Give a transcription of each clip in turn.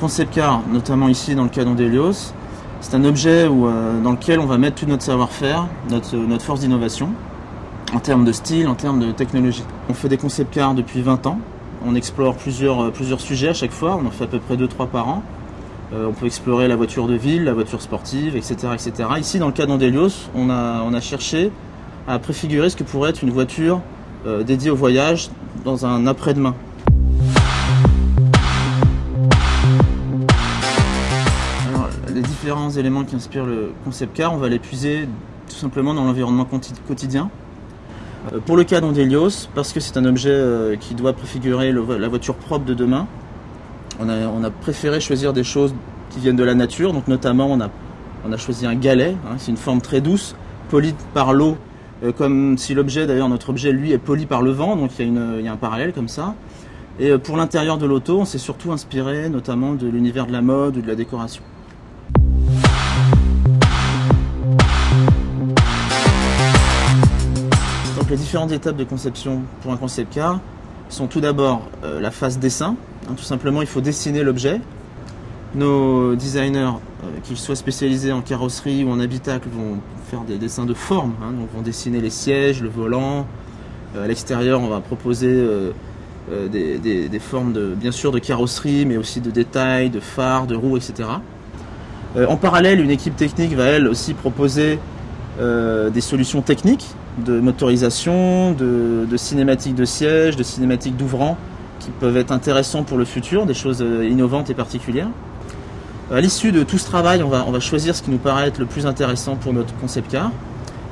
concept car, notamment ici dans le cas d'Ondelios, c'est un objet dans lequel on va mettre tout notre savoir-faire, notre force d'innovation, en termes de style, en termes de technologie. On fait des concept cars depuis 20 ans, on explore plusieurs sujets à chaque fois, on en fait à peu près 2-3 par an. On peut explorer la voiture de ville, la voiture sportive, etc. etc. Ici, dans le cas d'Ondelios, on a cherché à préfigurer ce que pourrait être une voiture dédiée au voyage dans un après-demain. Alors, les différents éléments qui inspirent le concept car, on va les puiser tout simplement dans l'environnement quotidien. Pour le cas d'Ondelios, parce que c'est un objet qui doit préfigurer la voiture propre de demain, on a préféré choisir des choses qui viennent de la nature, donc notamment on a choisi un galet, hein, c'est une forme très douce, polie par l'eau, comme si l'objet, d'ailleurs notre objet lui est poli par le vent, donc il y a un parallèle comme ça. Et pour l'intérieur de l'auto, on s'est surtout inspiré notamment de l'univers de la mode ou de la décoration. Donc les différentes étapes de conception pour un concept car sont tout d'abord la phase dessin. Tout simplement, il faut dessiner l'objet. Nos designers, qu'ils soient spécialisés en carrosserie ou en habitacle, vont faire des dessins de forme, hein, donc vont dessiner les sièges, le volant. À l'extérieur, on va proposer des formes bien sûr de carrosserie, mais aussi de détails, de phares, de roues, etc. En parallèle, une équipe technique va elle aussi proposer des solutions techniques de motorisation, de cinématiques de sièges, de cinématiques d'ouvrants, qui peuvent être intéressants pour le futur, des choses innovantes et particulières. À l'issue de tout ce travail, on va choisir ce qui nous paraît être le plus intéressant pour notre concept car.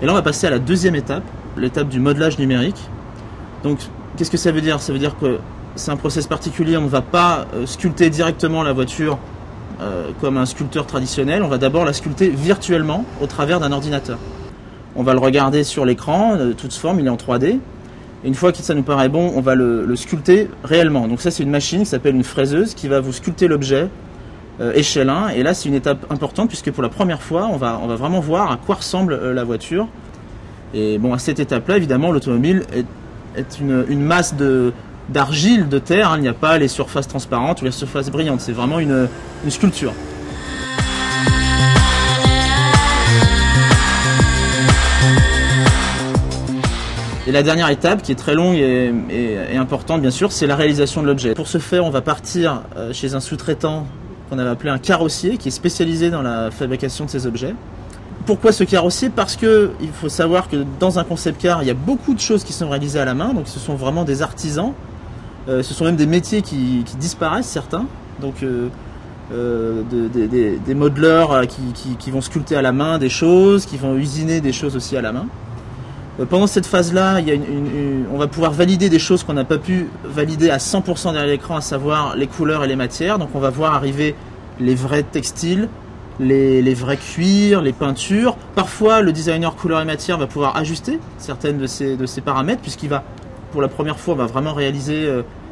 Et là, on va passer à la deuxième étape, l'étape du modelage numérique. Donc, qu'est-ce que ça veut dire? Ça veut dire que c'est un process particulier, on ne va pas sculpter directement la voiture comme un sculpteur traditionnel, on va d'abord la sculpter virtuellement au travers d'un ordinateur. On va le regarder sur l'écran, de toute forme, il est en 3D. Et une fois que ça nous paraît bon, on va le sculpter réellement. Donc ça, c'est une machine qui s'appelle une fraiseuse qui va vous sculpter l'objet échelle 1. Et là, c'est une étape importante puisque pour la première fois, on va vraiment voir à quoi ressemble la voiture. Et bon, à cette étape-là, évidemment, l'automobile est une masse d'argile, de terre. Il n'y a pas les surfaces transparentes ou les surfaces brillantes. C'est vraiment une sculpture. Et la dernière étape, qui est très longue et importante bien sûr, c'est la réalisation de l'objet. Pour ce faire, on va partir chez un sous-traitant qu'on avait appelé un carrossier, qui est spécialisé dans la fabrication de ces objets. Pourquoi ce carrossier? Parce qu'il faut savoir que dans un concept car, il y a beaucoup de choses qui sont réalisées à la main, donc ce sont vraiment des artisans. Ce sont même des métiers qui disparaissent, certains. Donc des modeleurs qui vont sculpter à la main des choses, qui vont usiner des choses aussi à la main. Pendant cette phase-là, on va pouvoir valider des choses qu'on n'a pas pu valider à 100% derrière l'écran, à savoir les couleurs et les matières. Donc on va voir arriver les vrais textiles, les vrais cuirs, les peintures. Parfois, le designer couleurs et matières va pouvoir ajuster certaines de ces paramètres, puisqu'il va, pour la première fois, on va vraiment réaliser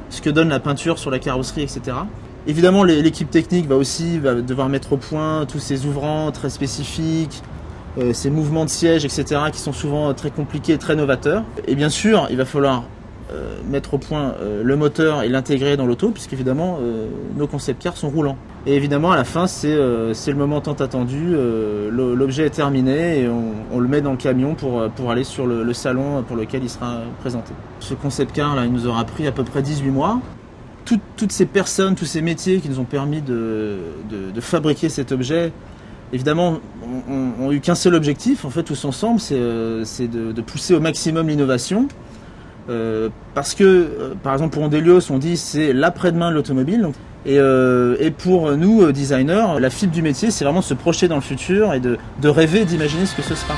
ce que donne la peinture sur la carrosserie, etc. Évidemment, l'équipe technique va devoir mettre au point tous ces ouvrants très spécifiques, ces mouvements de siège, etc., qui sont souvent très compliqués et très novateurs. Et bien sûr, il va falloir mettre au point le moteur et l'intégrer dans l'auto, puisqu'évidemment, nos concept cars sont roulants. Et évidemment, à la fin, c'est le moment tant attendu. L'objet est terminé et on le met dans le camion pour aller sur le salon pour lequel il sera présenté. Ce concept car, là, il nous aura pris à peu près 18 mois. Toutes ces personnes, tous ces métiers qui nous ont permis de fabriquer cet objet, évidemment, ont eu qu'un seul objectif, en fait, tous ensemble, c'est de pousser au maximum l'innovation. Parce que, par exemple, pour Ondelios, on dit c'est l'après-demain de l'automobile. Et pour nous, designers, la fibre du métier, c'est vraiment de se projeter dans le futur et de rêver, d'imaginer ce que ce sera.